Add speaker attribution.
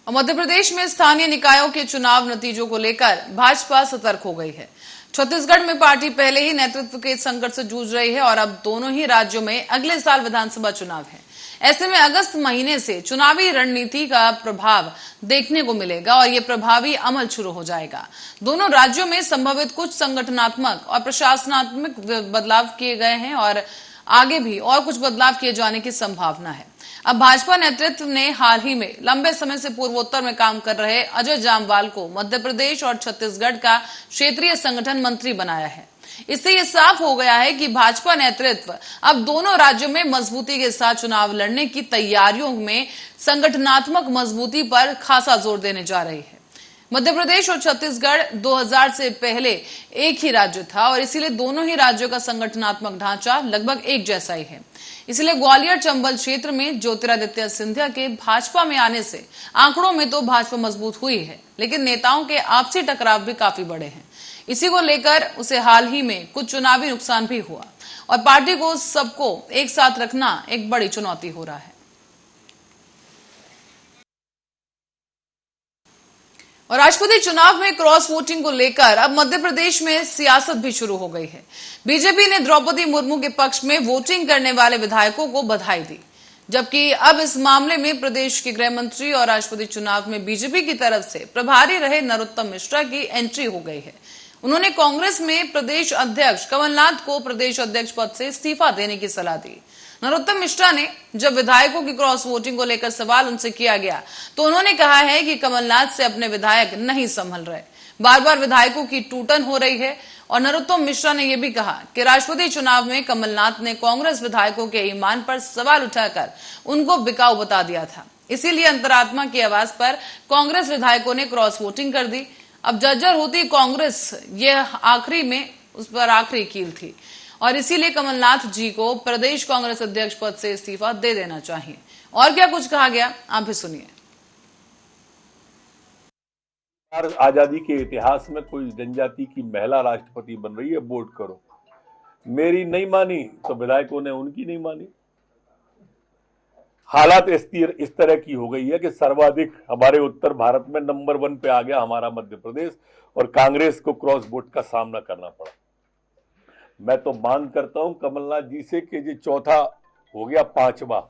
Speaker 1: मध्य प्रदेश में स्थानीय निकायों के चुनाव नतीजों को लेकर भाजपा सतर्क हो गई है। छत्तीसगढ़ में पार्टी पहले ही नेतृत्व के संकट से जूझ रही है और अब दोनों ही राज्यों में अगले साल विधानसभा चुनाव है। ऐसे में अगस्त महीने से चुनावी रणनीति का प्रभाव देखने को मिलेगा और ये प्रभावी अमल शुरू हो जाएगा। दोनों राज्यों में संभवित कुछ संगठनात्मक और प्रशासनात्मक बदलाव किए गए हैं और आगे भी और कुछ बदलाव किए जाने की संभावना है। अब भाजपा नेतृत्व ने हाल ही में लंबे समय से पूर्वोत्तर में काम कर रहे अजय जामवाल को मध्य प्रदेश और छत्तीसगढ़ का क्षेत्रीय संगठन मंत्री बनाया है। इससे यह साफ हो गया है कि भाजपा नेतृत्व अब दोनों राज्यों में मजबूती के साथ चुनाव लड़ने की तैयारियों में संगठनात्मक मजबूती पर खासा जोर देने जा रही है। मध्य प्रदेश और छत्तीसगढ़ 2000 से पहले एक ही राज्य था और इसीलिए दोनों ही राज्यों का संगठनात्मक ढांचा लगभग एक जैसा ही है। इसलिए ग्वालियर चंबल क्षेत्र में ज्योतिरादित्य सिंधिया के भाजपा में आने से आंकड़ों में तो भाजपा मजबूत हुई है, लेकिन नेताओं के आपसी टकराव भी काफी बड़े हैं। इसी को लेकर उसे हाल ही में कुछ चुनावी नुकसान भी हुआ और पार्टी को सबको एक साथ रखना एक बड़ी चुनौती हो रहा है। और राष्ट्रपति चुनाव में क्रॉस वोटिंग को लेकर अब मध्य प्रदेश में सियासत भी शुरू हो गई है। बीजेपी ने द्रौपदी मुर्मू के पक्ष में वोटिंग करने वाले विधायकों को बधाई दी, जबकि अब इस मामले में प्रदेश के गृह मंत्री और राष्ट्रपति चुनाव में बीजेपी की तरफ से प्रभारी रहे नरोत्तम मिश्रा की एंट्री हो गई है। उन्होंने कांग्रेस में प्रदेश अध्यक्ष कमलनाथ को प्रदेश अध्यक्ष पद से इस्तीफा देने की सलाह दी। नरोत्तम मिश्रा ने जब विधायकों की क्रॉस वोटिंग को लेकर सवाल उनसे किया गया तो उन्होंने कहा है कि कमलनाथ से अपने विधायक नहीं संभल रहे, बार बार विधायकों की टूटन हो रही है। और नरोत्तम मिश्रा ने यह भी कहा कि राष्ट्रपति चुनाव में कमलनाथ ने कांग्रेस विधायकों के ईमान पर सवाल उठाकर उनको बिकाऊ बता दिया था, इसीलिए अंतरात्मा की आवाज पर कांग्रेस विधायकों ने क्रॉस वोटिंग कर दी। अब जर्जर होती कांग्रेस, यह आखिरी में उस पर आखिरी कील थी और इसीलिए कमलनाथ जी को प्रदेश कांग्रेस अध्यक्ष पद से इस्तीफा दे देना चाहिए। और क्या कुछ कहा गया, आप भी सुनिए।
Speaker 2: आजादी के इतिहास में कोई जनजाति की महिला राष्ट्रपति बन रही है, वोट करो। मेरी नहीं मानी तो विधायकों ने उनकी नहीं मानी। हालात इस तरह की हो गई है कि सर्वाधिक हमारे उत्तर भारत में नंबर 1 पे आ गया हमारा मध्य प्रदेश और कांग्रेस को क्रॉस वोट का सामना करना पड़ा। मैं तो मांग करता हूं कमलनाथ जी से कि ये चौथा हो गया, 5वां